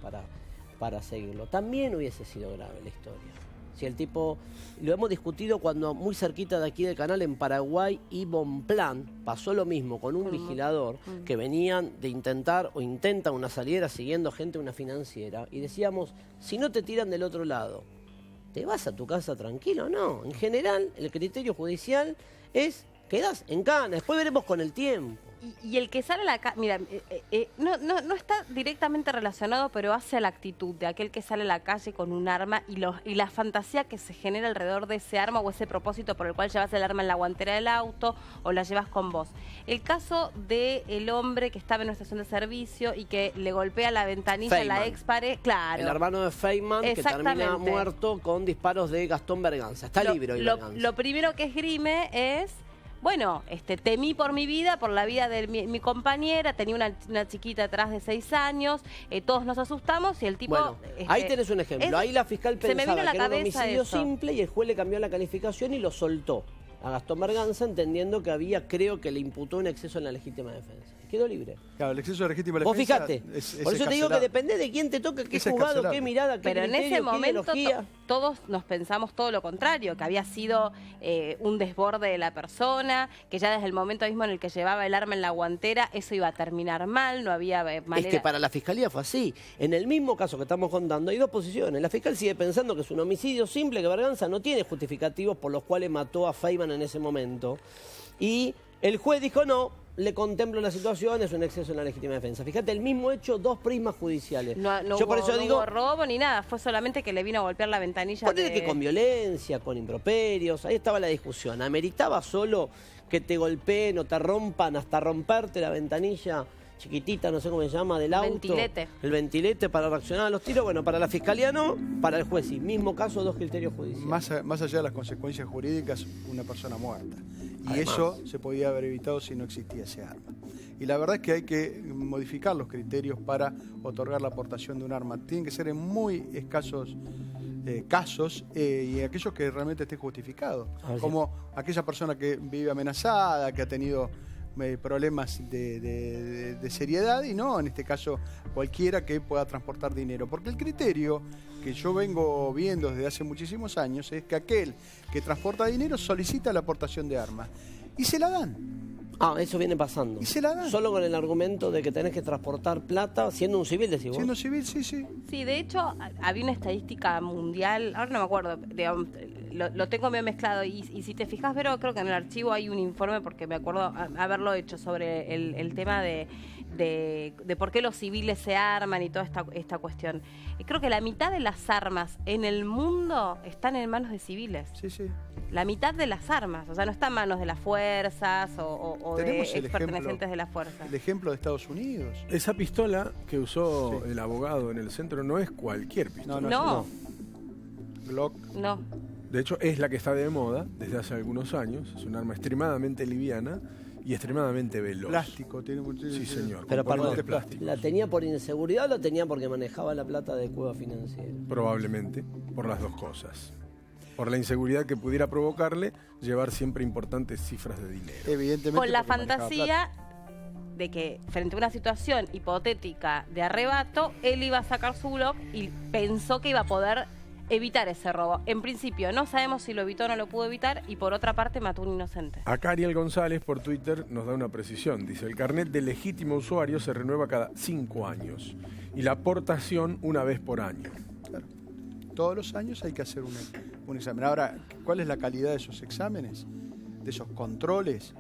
para seguirlo. También hubiese sido grave la historia. Si el tipo, lo hemos discutido cuando muy cerquita de aquí del canal en Paraguay y Bonplan pasó lo mismo con un vigilador que venían de intentar o intentan una salida siguiendo gente de una financiera y decíamos, si no te tiran del otro lado, ¿te vas a tu casa tranquilo? No, en general el criterio judicial es quedás en cana. Después veremos con el tiempo. Y el que sale a la calle, mira, no está directamente relacionado, pero hace la actitud de aquel que sale a la calle con un arma y la fantasía que se genera alrededor de ese arma o ese propósito por el cual llevas el arma en la guantera del auto o la llevas con vos. El caso del hombre que estaba en una estación de servicio y que le golpea la ventanilla a la expareja, claro. El hermano de Feynman, que termina muerto con disparos de Gastón Berganza. Está libre hoy Berganza. Lo primero que esgrime es... Bueno, temí por mi vida, por la vida de mi compañera, tenía una chiquita atrás de 6 años, todos nos asustamos y el tipo... Bueno, ahí tenés un ejemplo. Ahí la fiscal pensaba que era un homicidio eso. simple y el juez le cambió la calificación y lo soltó a Gastón Berganza, entendiendo que creo que le imputó un exceso en la legítima defensa. Quedó libre. Claro, el exceso de legítima defensa. Vos fijate. Por eso te digo que depende de quién te toque, qué juzgado, qué mirada, qué Pero criterio, en ese momento ideología. todos nos pensamos todo lo contrario, que había sido un desborde de la persona, que ya desde el momento mismo en el que llevaba el arma en la guantera, eso iba a terminar mal, no había manera... Es que para la fiscalía fue así. En el mismo caso que estamos contando, hay dos posiciones. La fiscal sigue pensando que es un homicidio simple, que Berganza no tiene justificativos por los cuales mató a Feynman en ese momento. Y el juez dijo no. Le contemplo la situación, es un exceso en la legítima defensa. Fíjate, el mismo hecho, dos prismas judiciales. No Yo por eso digo, hubo robo ni nada, fue solamente que le vino a golpear la ventanilla. Ponele que con violencia, con improperios, ahí estaba la discusión. ¿Ameritaba solo que te golpeen o te rompan hasta romperte la ventanilla chiquitita, no sé cómo se llama, del auto? Ventilete. El ventilete para reaccionar a los tiros. Bueno, para la fiscalía no, para el juez sí. Mismo caso, dos criterios judiciales. Más allá de las consecuencias jurídicas, una persona muerta. Y Además, eso se podía haber evitado si no existía ese arma. Y la verdad es que hay que modificar los criterios para otorgar la aportación de un arma. Tienen que ser en muy escasos casos y aquellos que realmente estén justificados. Como aquella persona que vive amenazada, que ha tenido problemas de seriedad, y no, en este caso, cualquiera que pueda transportar dinero. Porque el criterio que yo vengo viendo desde hace muchísimos años es que aquel que transporta dinero solicita la aportación de armas y se la dan. Eso viene pasando. Y se la dan. Solo con el argumento de que tenés que transportar plata siendo un civil, decís vos. Siendo civil, sí. Sí, de hecho, había una estadística mundial, ahora no me acuerdo, lo tengo medio mezclado, y si te fijas, Vero, creo que en el archivo hay un informe, porque me acuerdo haberlo hecho, sobre el tema de por qué los civiles se arman y toda esta cuestión. Y creo que la mitad de las armas en el mundo están en manos de civiles. Sí. La mitad de las armas, o sea, no está en manos de las fuerzas o de ex pertenecientes de las fuerzas. El ejemplo de Estados Unidos. Esa pistola que usó el abogado en el centro no es cualquier pistola. No. Glock. No. De hecho, es la que está de moda desde hace algunos años. Es un arma extremadamente liviana y extremadamente veloz. Plástico. Sí, señor. Pero perdón, plásticos. ¿la tenía por inseguridad o la tenía porque manejaba la plata de Cueva Financiera? Probablemente, por las dos cosas. Por la inseguridad que pudiera provocarle llevar siempre importantes cifras de dinero. Evidentemente. Con la fantasía de que frente a una situación hipotética de arrebato, él iba a sacar su Glock y pensó que iba a poder evitar ese robo. En principio no sabemos si lo evitó o no lo pudo evitar, y por otra parte mató a un inocente. Acá Ariel González por Twitter nos da una precisión. Dice, el carnet de legítimo usuario se renueva cada 5 años y la aportación una vez por año. Claro. Todos los años hay que hacer un examen. Ahora, ¿cuál es la calidad de esos exámenes? De esos controles,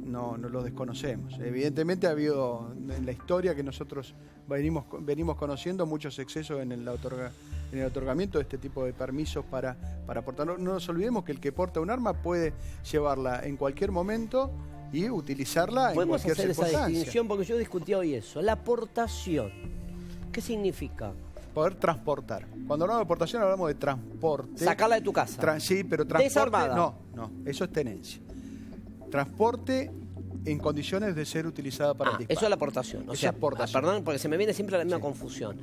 no los desconocemos. Evidentemente ha habido en la historia que nosotros venimos conociendo muchos excesos en el otorgamiento de este tipo de permisos para portar. No nos olvidemos que el que porta un arma puede llevarla en cualquier momento y utilizarla en Podemos cualquier hacer esa circunstancia. distinción, porque yo discutí hoy eso. La aportación, ¿qué significa? Poder transportar. Cuando hablamos de aportación hablamos de transporte. Sacarla de tu casa. Sí, pero transporte. Desarmada. No, eso es tenencia. Transporte en condiciones de ser utilizada para el disparo. Eso es la aportación. O Eso sea, es aportación. perdón, porque se me viene siempre la misma confusión.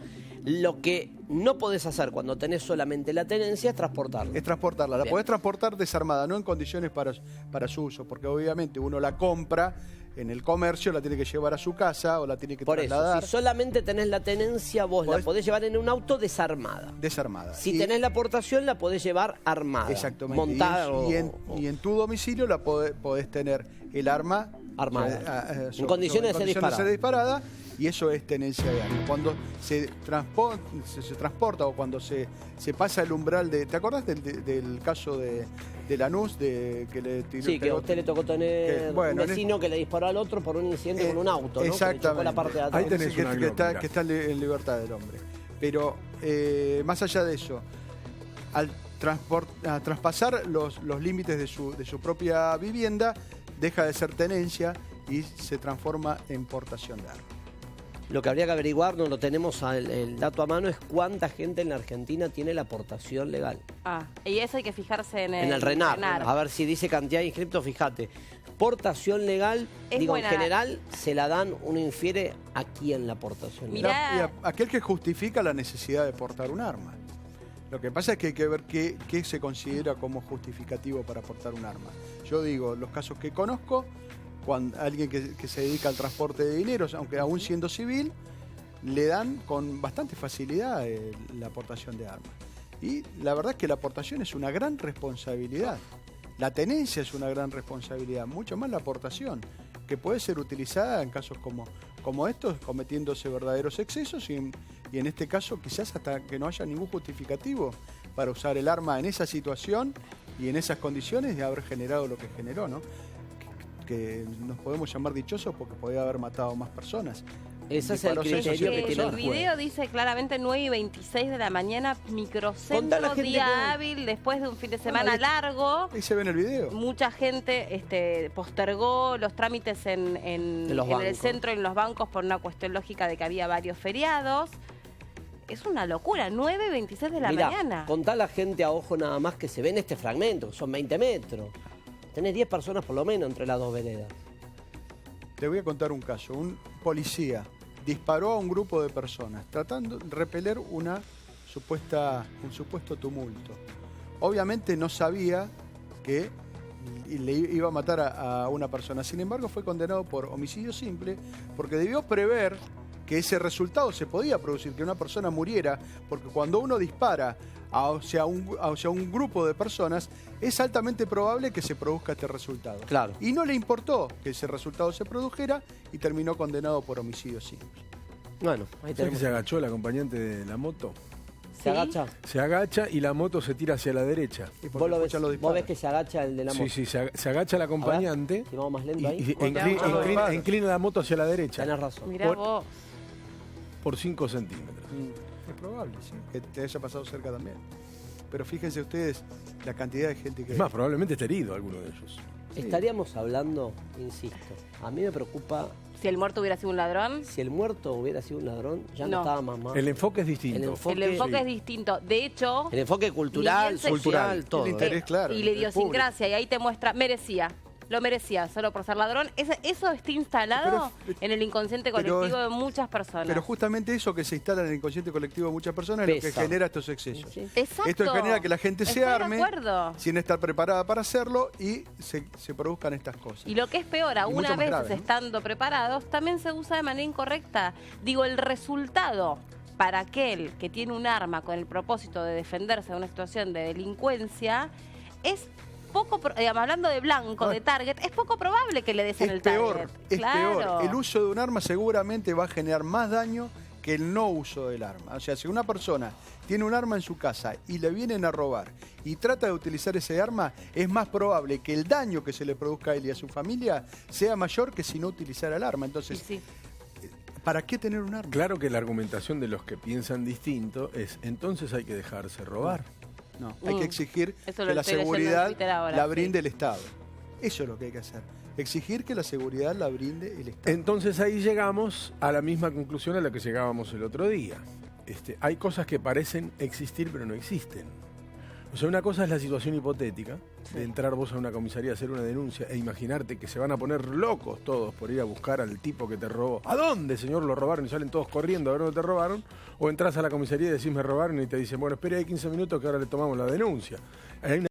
Lo que no podés hacer cuando tenés solamente la tenencia es transportarla. Es transportarla. La Bien. podés transportar desarmada, no en condiciones para su uso, porque obviamente uno la compra en el comercio, la tiene que llevar a su casa o la tiene que Por trasladar. eso, si solamente tenés la tenencia, vos la Podés- podés llevar en un auto desarmada. Desarmada. Si Y- tenés la aportación, la podés llevar armada. Exactamente. Montada Y en tu domicilio la podés tener el arma armada. En condiciones de ser disparada, y eso es tenencia de arma. Cuando se transporta o cuando se pasa el umbral de... ¿Te acordás del caso de de Lanús, que le tiró. Sí, que a usted le tocó tener un vecino que le disparó al otro por un incidente con un auto, ¿no? Exactamente. Que le chocó la parte de atrás. Ahí tenés que está en libertad del hombre. Pero más allá de eso, al traspasar los límites de su propia vivienda, deja de ser tenencia y se transforma en portación de armas. Lo que habría que averiguar, no lo tenemos el dato a mano, es cuánta gente en la Argentina tiene la portación legal. Y eso hay que fijarse en el RENAR. A ver si dice cantidad de inscriptos, fíjate. Portación legal, es digo, buena. En general, se la dan, uno infiere a quién la portación legal. Aquel que justifica la necesidad de portar un arma. Lo que pasa es que hay que ver qué se considera como justificativo para portar un arma. Yo digo, los casos que conozco, cuando alguien que se dedica al transporte de dinero, aunque aún siendo civil, le dan con bastante facilidad la aportación de armas. Y la verdad es que la aportación es una gran responsabilidad. La tenencia es una gran responsabilidad, mucho más la aportación, que puede ser utilizada en casos como estos, cometiéndose verdaderos excesos y en este caso quizás hasta que no haya ningún justificativo para usar el arma en esa situación y en esas condiciones de haber generado lo que generó, ¿no? Que nos podemos llamar dichosos porque podía haber matado a más personas. Ese es el criterio que tiene el juez. El video dice claramente 9:26 de la mañana, microcentro, día hábil, después de un fin de semana largo. Ahí se ve en el video. Mucha gente postergó los trámites en el centro y en los bancos por una cuestión lógica de que había varios feriados. Es una locura, 9:26 de la mañana. Contá a la gente a ojo nada más que se ve en este fragmento, son 20 metros. Tenés 10 personas por lo menos entre las dos veredas. Te voy a contar un caso. Un policía disparó a un grupo de personas tratando de repeler un supuesto tumulto. Obviamente no sabía que le iba a matar a una persona. Sin embargo, fue condenado por homicidio simple porque debió prever que ese resultado se podía producir, que una persona muriera, porque cuando uno dispara hacia un grupo de personas, es altamente probable que se produzca este resultado. Claro. Y no le importó que ese resultado se produjera y terminó condenado por homicidio simple. Bueno, ahí tenemos. Que se agachó el acompañante de la moto? ¿Se agacha? Se agacha y la moto se tira hacia la derecha. ¿Vos ves que se agacha el de la moto? Sí, se agacha el acompañante. Si vamos más lento ahí. Y inclina la moto hacia la derecha. Tenés razón. Mirá vos. Por 5 centímetros. Es probable, sí, que te haya pasado cerca también. Pero fíjense ustedes la cantidad de gente que... Es más, probablemente esté herido alguno de ellos. Sí. Estaríamos hablando, insisto, a mí me preocupa... Si el muerto hubiera sido un ladrón. Si el muerto hubiera sido un ladrón, ya no estaba más. El enfoque es distinto. El enfoque es distinto. De hecho... El enfoque cultural, social, todo. El interés, claro. Y la idiosincrasia, y ahí te muestra, lo merecía, solo por ser ladrón. Eso está instalado en el inconsciente colectivo de muchas personas. Pero justamente eso que se instala en el inconsciente colectivo de muchas personas es lo que genera estos excesos. Sí. Exacto. Esto genera que la gente se arme de sin estar preparada para hacerlo y se produzcan estas cosas. Y lo que es peor, una vez estando preparados, también se usa de manera incorrecta. Digo, el resultado para aquel que tiene un arma con el propósito de defenderse de una situación de delincuencia es poco, hablando de blanco, de target, es poco probable que le des en el target. Es peor. El uso de un arma seguramente va a generar más daño que el no uso del arma. O sea, si una persona tiene un arma en su casa y le vienen a robar y trata de utilizar ese arma, es más probable que el daño que se le produzca a él y a su familia sea mayor que si no utilizara el arma. Entonces, ¿para qué tener un arma? Claro que la argumentación de los que piensan distinto es, entonces hay que dejarse robar. No, hay que exigir que la seguridad la brinde el Estado. Eso es lo que hay que hacer. Exigir que la seguridad la brinde el Estado. Entonces ahí llegamos a la misma conclusión a la que llegábamos el otro día. Hay cosas que parecen existir pero no existen. O sea, una cosa es la situación hipotética de entrar vos a una comisaría a hacer una denuncia e imaginarte que se van a poner locos todos por ir a buscar al tipo que te robó. ¿A dónde, señor, lo robaron? Y salen todos corriendo a ver dónde te robaron. O entras a la comisaría y decís me robaron y te dicen, bueno, espere ahí 15 minutos que ahora le tomamos la denuncia. Hay una